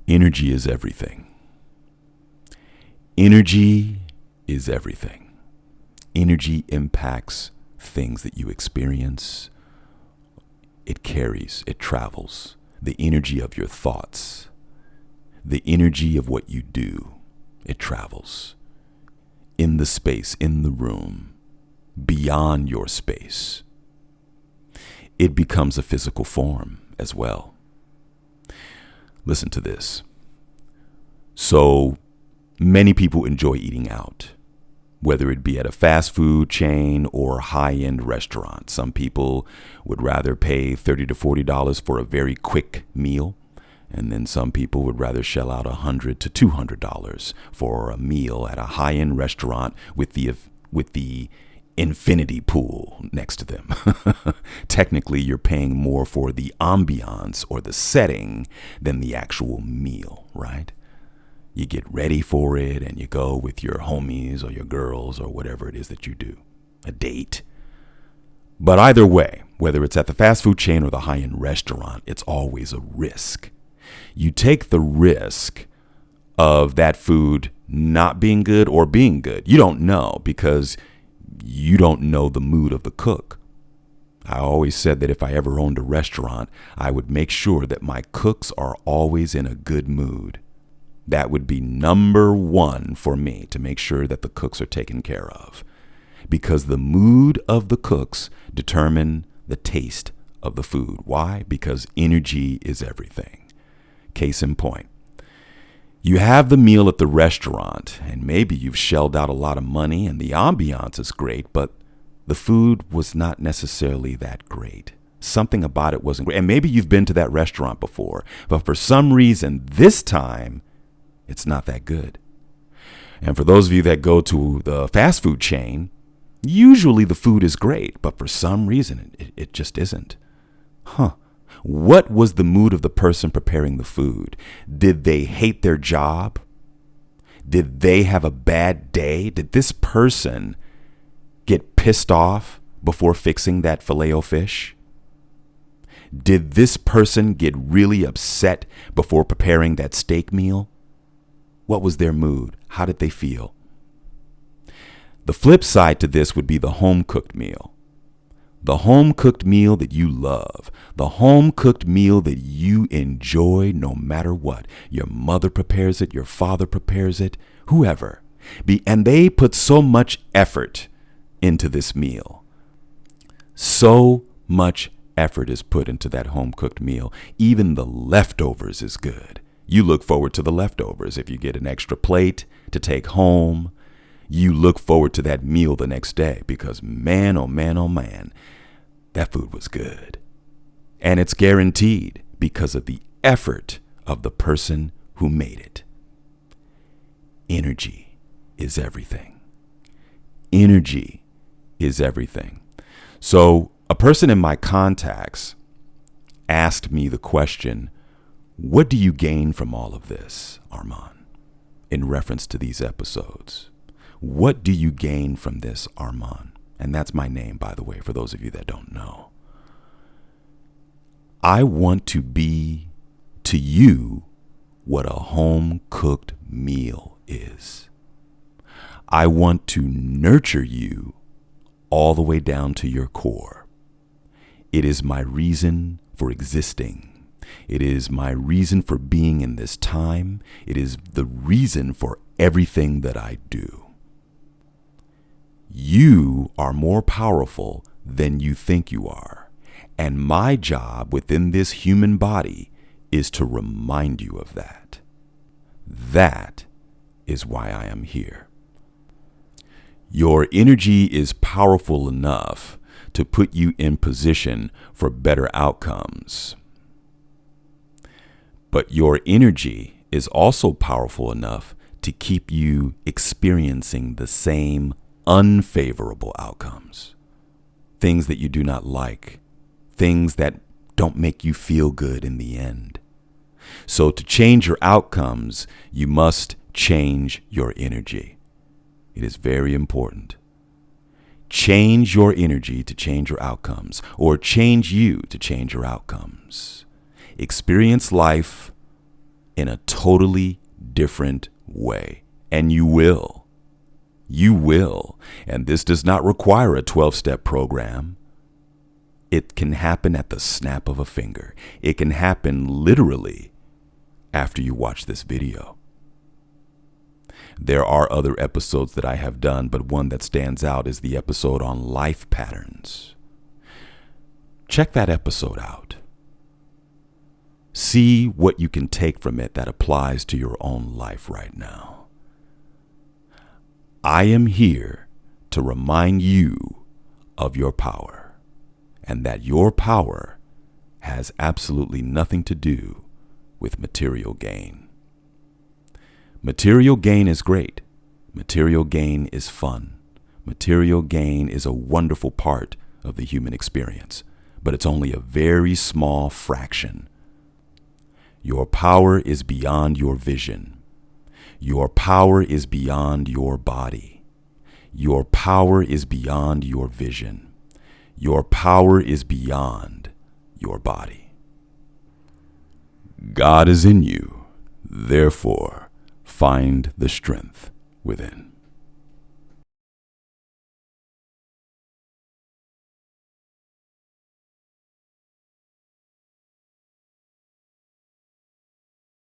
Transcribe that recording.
Energy is everything. Energy is everything. Energy impacts things that you experience. It carries, it travels. The energy of your thoughts, the energy of what you do, it travels in the space, in the room, beyond your space. It becomes a physical form as well. Listen to this. So many people enjoy eating out, whether it be at a fast food chain or high-end restaurant. Some people would rather pay $30 to $40 for a very quick meal. And then some people would rather shell out $100 to $200 for a meal at a high-end restaurant with the infinity pool next to them. Technically, you're paying more for the ambiance or the setting than the actual meal, right? You get ready for it and you go with your homies or your girls or whatever it is that you do, a date. But either way, whether it's at the fast food chain or the high-end restaurant, it's always a risk. You take the risk of that food not being good or being good. You don't know because you don't know the mood of the cook. I always said that if I ever owned a restaurant, I would make sure that my cooks are always in a good mood. That would be number one for me, to make sure that the cooks are taken care of. Because the mood of the cooks determine the taste of the food. Why? Because energy is everything. Case in point. You have the meal at the restaurant, and maybe you've shelled out a lot of money and the ambiance is great, but the food was not necessarily that great. Something about it wasn't great. And maybe you've been to that restaurant before, but for some reason, this time, it's not that good. And for those of you that go to the fast food chain, usually the food is great, but for some reason, it just isn't. What was the mood of the person preparing the food? Did they hate their job? Did they have a bad day? Did this person get pissed off before fixing that filet-o-fish? Did this person get really upset before preparing that steak meal? What was their mood? How did they feel? The flip side to this would be the home-cooked meal. The home-cooked meal that you love. The home-cooked meal that you enjoy no matter what. Your mother prepares it, your father prepares it, whoever. And they put so much effort into this meal. So much effort is put into that home-cooked meal. Even the leftovers is good. You look forward to the leftovers. If you get an extra plate to take home, you look forward to that meal the next day because man, oh man, that food was good. And it's guaranteed because of the effort of the person who made it. Energy is everything. Energy is everything. So a person in my contacts asked me the question, what do you gain from all of this, Armand, in reference to these episodes? What do you gain from this, Armand? And that's my name, by the way, for those of you that don't know. I want to be to you what a home-cooked meal is. I want to nurture you all the way down to your core. It is my reason for existing. It is my reason for being in this time. It is the reason for everything that I do. You are more powerful than you think you are. And my job within this human body is to remind you of that. That is why I am here. Your energy is powerful enough to put you in position for better outcomes. But your energy is also powerful enough to keep you experiencing the same unfavorable outcomes. Things that you do not like. Things that don't make you feel good in the end. So to change your outcomes, you must change your energy. It is very important. Change your energy to change your outcomes, or change you to change your outcomes. Experience life in a totally different way. And you will. You will. And this does not require a 12-step program. It can happen at the snap of a finger. It can happen literally after you watch this video. There are other episodes that I have done, but one that stands out is the episode on life patterns. Check that episode out. See what you can take from it that applies to your own life right now. I am here to remind you of your power, and that your power has absolutely nothing to do with material gain. Material gain is great. Material gain is fun. Material gain is a wonderful part of the human experience, but it's only a very small fraction. Your power is beyond your vision. Your power is beyond your body. Your power is beyond your vision. Your power is beyond your body. God is in you. Therefore, find the strength within.